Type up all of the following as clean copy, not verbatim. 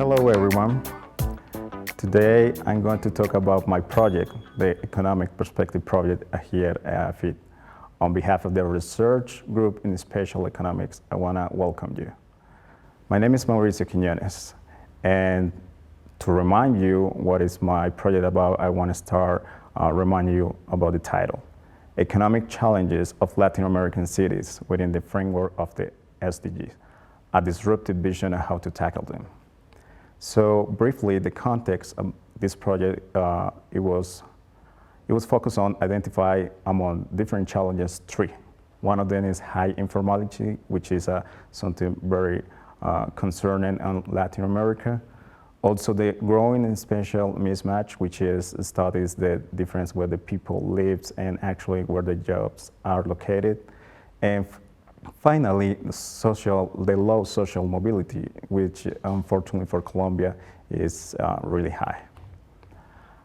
Hello everyone. Today I'm going to talk about my project, the Economic Perspective Project here at EAFIT. On behalf of the research group in Spatial Economics, I want to welcome you. My name is Mauricio Quiñones, and to remind you what is my project about, I want to start reminding you about the title, Economic Challenges of Latin American Cities within the framework of the SDGs, a disruptive vision of how to tackle them. So briefly, the context of this project, it was focused on identify among different challenges three. One of them is high informality, which is something very concerning in Latin America. Also the growing and spatial mismatch, which is studies the difference where the people lives and actually where the jobs are located. And finally, the low social mobility, which unfortunately for Colombia is really high.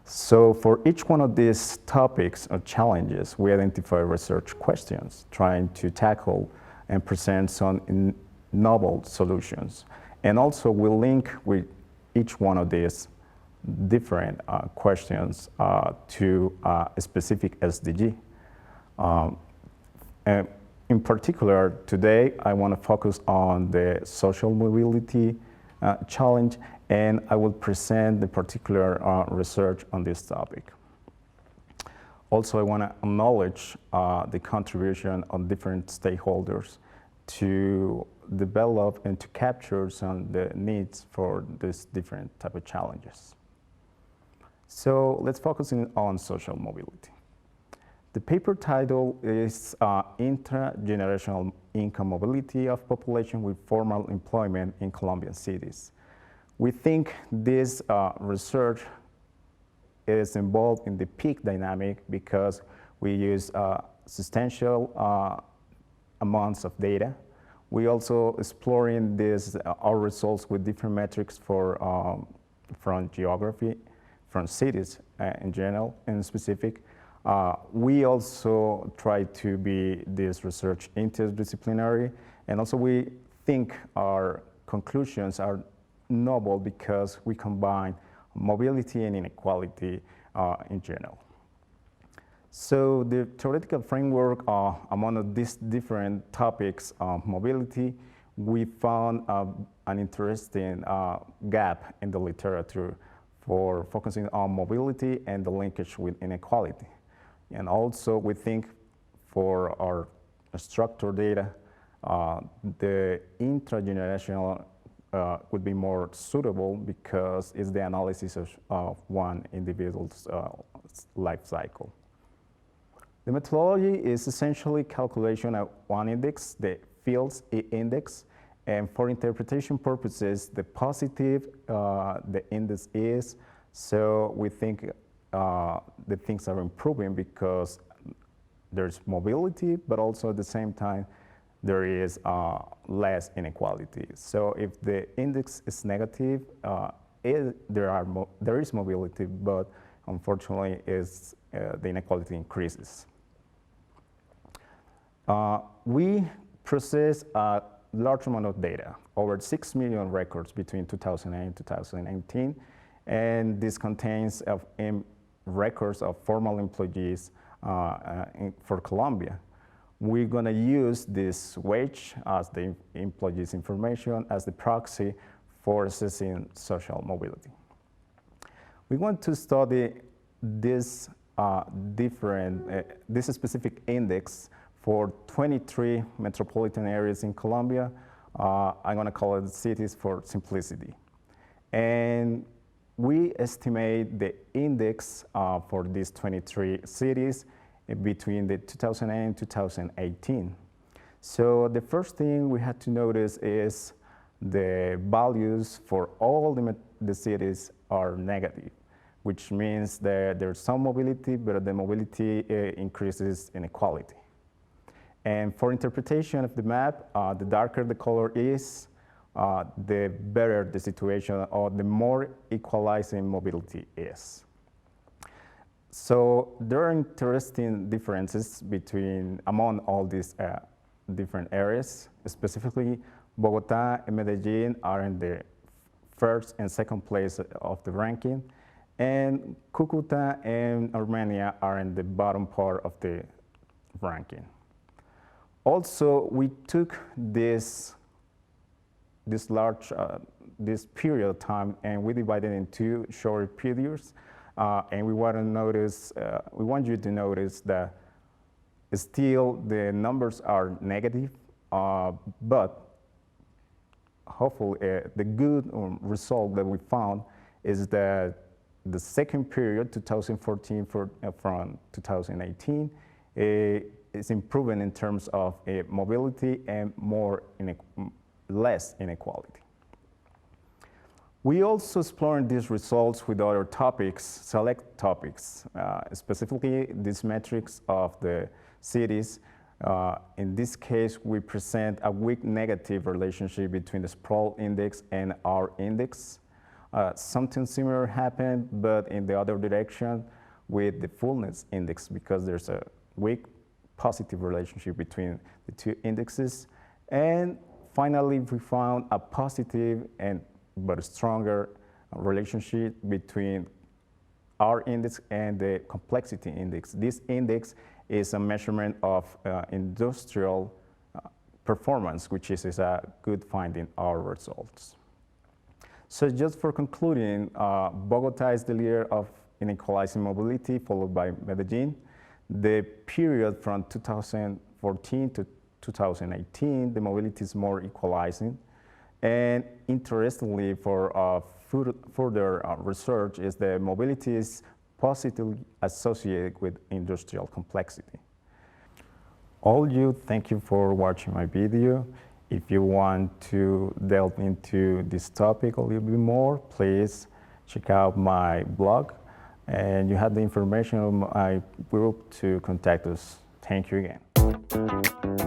So for each one of these topics or challenges, we identify research questions, trying to tackle and present some novel solutions. And also we link with each one of these different questions to a specific SDG. And in particular, today I want to focus on the social mobility challenge, and I will present the particular research on this topic. Also, I want to acknowledge the contribution of different stakeholders to develop and to capture some of the needs for these different type of challenges. So let's focus on social mobility. The paper title is Intergenerational Income Mobility of Population with Formal Employment in Colombian Cities. We think this research is involved in the peak dynamic because we use substantial amounts of data. We also exploring our results with different metrics from geography, from cities in general and specific. We also try to be this research interdisciplinary, and also we think our conclusions are novel because we combine mobility and inequality in general. So the theoretical framework among these different topics of mobility, we found an interesting gap in the literature for focusing on mobility and the linkage with inequality. And also we think for our structured data, the intragenerational would be more suitable because it's the analysis of one individual's life cycle. The methodology is essentially calculation of one index, the fields index, and for interpretation purposes, the positive the index is, so we think the things are improving because there's mobility, but also at the same time, there is less inequality. So if the index is negative, there is mobility, but unfortunately the inequality increases. We process a large amount of data, over 6 million records between 2008 and 2018, and this contains records of formal employees for Colombia. We're going to use this wage as the employees' information as the proxy for assessing social mobility. We want to study this this specific index for 23 metropolitan areas in Colombia. I'm going to call it cities for simplicity. And we estimate the index for these 23 cities between the 2008 and 2018. So the first thing we had to notice is the values for all the cities are negative, which means that there's some mobility, but the mobility increases inequality. And for interpretation of the map, the darker the color is, the better the situation or the more equalizing mobility is. So there are interesting differences among all these different areas. Specifically, Bogota and Medellin are in the first and second place of the ranking, and Cucuta and Armenia are in the bottom part of the ranking. Also, we took this period of time and we divided it into short periods, and we want you to notice that still the numbers are negative, but hopefully the good result that we found is that the second period, 2014 from 2018, is improving in terms of mobility and less inequality. We also explored these results with other topics, select topics, specifically these metrics of the cities. In this case, we present a weak negative relationship between the sprawl index and our index. Something similar happened, but in the other direction with the fullness index, because there's a weak positive relationship between the two indexes. And finally, we found a positive but stronger relationship between our index and the complexity index. This index is a measurement of industrial performance, which is a good finding our results. So just for concluding, Bogota is the leader of inequalizing mobility, followed by Medellin. The period from 2014 to 2018, the mobility is more equalizing. And interestingly, for further research, is that mobility is positively associated with industrial complexity. Thank you for watching my video. If you want to delve into this topic a little bit more, please check out my blog, and you have the information on my group to contact us. Thank you again.